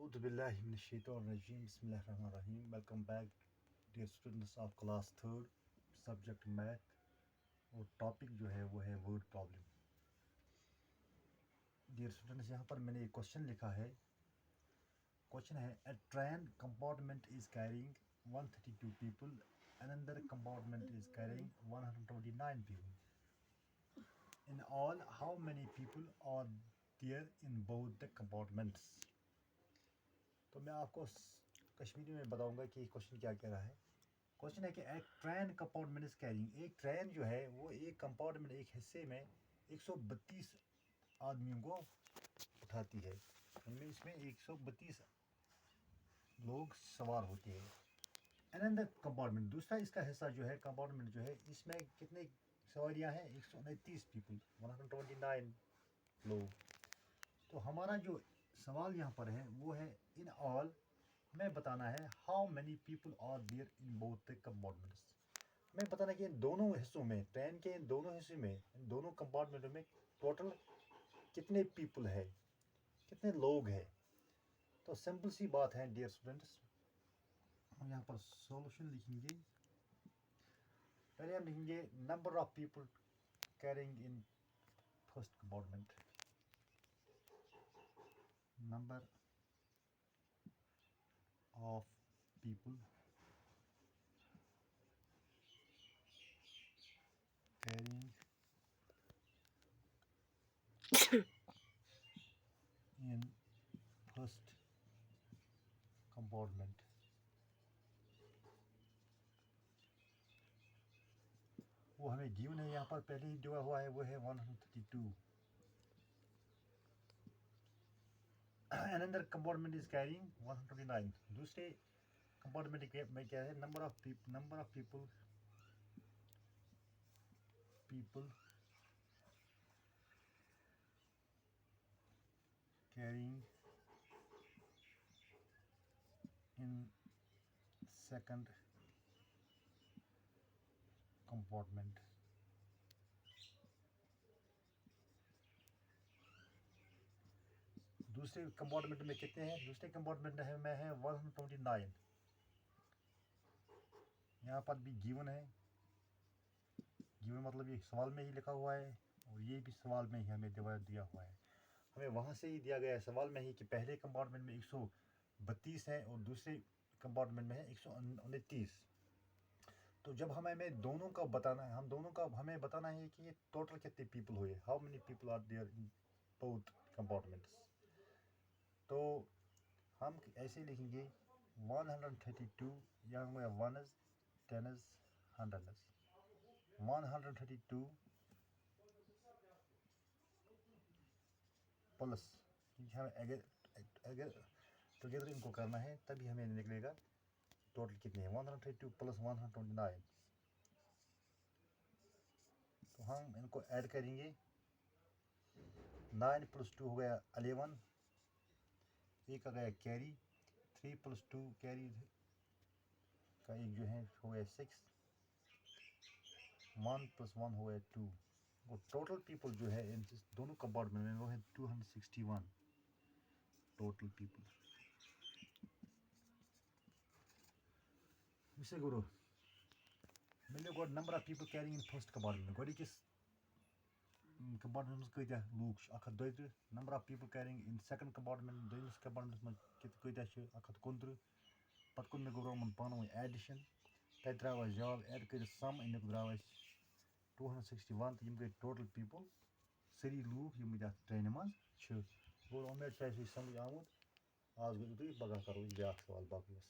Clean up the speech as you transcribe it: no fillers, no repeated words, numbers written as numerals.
A'udhu billahi minash shaitanir rajim. Bismillahirrahmanirrahim. Welcome back, dear students of class 3rd, subject math. और topic जो है वो है word problem. Dear students, यहाँ पर मैंने एक क्वेश्चन लिखा है. क्वेश्चन है a train compartment is carrying 132 people, another compartment is carrying 129 people. In all, how many people are there in both the compartments? तो मैं आपको कश्मीरी में बताऊंगा कि क्वेश्चन क्या कह रहा है. क्वेश्चन है कि एक ट्रेन कंपार्टमेंट इज कैरिंग, एक ट्रेन जो है वो एक कंपार्टमेंट, एक हिस्से में 132 आदमियों को उठाती है. इसमें 132 लोग सवार होते हैं. अनदर कंपार्टमेंट, दूसरा इसका हिस्सा जो है कंपार्टमेंट जो है, इसमें कितने सवारियां हैं? 129 पीपल, 129 लोग. तो हमारा जो सवाल यहाँ पर है वो है इन ऑल, हमें बताना है how many people are there in both the compartments. हमें बताना कि इन दोनों हिस्सों में, ट्रेन के इन दोनों हिस्सों में, इन दोनों कंपार्टमेंटों में टोटल कितने पीपल है, कितने लोग हैं. तो सिंपल सी बात है डियर स्टूडेंट्स. हम यहाँ पर सॉल्यूशन लिखेंगे. पहले हम लिखेंगे number of people carrying in first compartment. Number of people carrying in first compartment. वो हमें गिवन है यहाँ पर, पहले ही दिया हुआ है, वो है 132. Another compartment is carrying 129. दूसरे कंपार्टमेंट में क्या है? Number of people carrying in second compartment. दूसरे कंपार्टमेंट में कितने हैं? दूसरे कंपार्टमेंट में है 129. यहाँ पर भी गिवन है. गिवन मतलब ये सवाल में ही लिखा हुआ है, और ये भी सवाल में ही हमें दिया हुआ है. हमें वहाँ से ही दिया गया है सवाल में ही कि पहले कंपार्टमेंट में 132 है और दूसरे कंपार्टमेंट में है 129. तो जब हमें दोनों का बताना है, हमें बताना है कि ये टोटल कितने पीपल हुए, how many people are there in both compartments. तो हम ऐसे लिखेंगे 132, यहाँ में 1s 10s 100s. 132 प्लस, हमें अगर टुगेदर इनको करना है तभी हमें निकलेगा टोटल कितने हैं. 132 प्लस 129. तो हम इनको ऐड करेंगे. 9 + 2 हो गया 11, एक आ गया कैरी. 3 + 2 कैरी का एक जो है हो गया 6. 1 + 1 हो गया 2. वो टोटल पीपल जो है इन दोनों कंपार्टमेंट में वो है 261 टोटल पीपल. इसे करो मिले गो number of people carrying in first compartment. गोडिकिस कंपार्टमेंट कईता लूक 132. Number of people carrying in second compartment, दोनों कंपार्टमेंट में कईता 129. पत कोन मे गो रोमन पानो एडिशन, तत द्राव जवाब ऐड कर सम, अमिक द्राव 261. तो यम गई टोटल पीपल, सरी लूक यम ट्रेन मज. और उम्मीद समझ आमुत. आज गो पगह करो ब्या सवाल. बाकी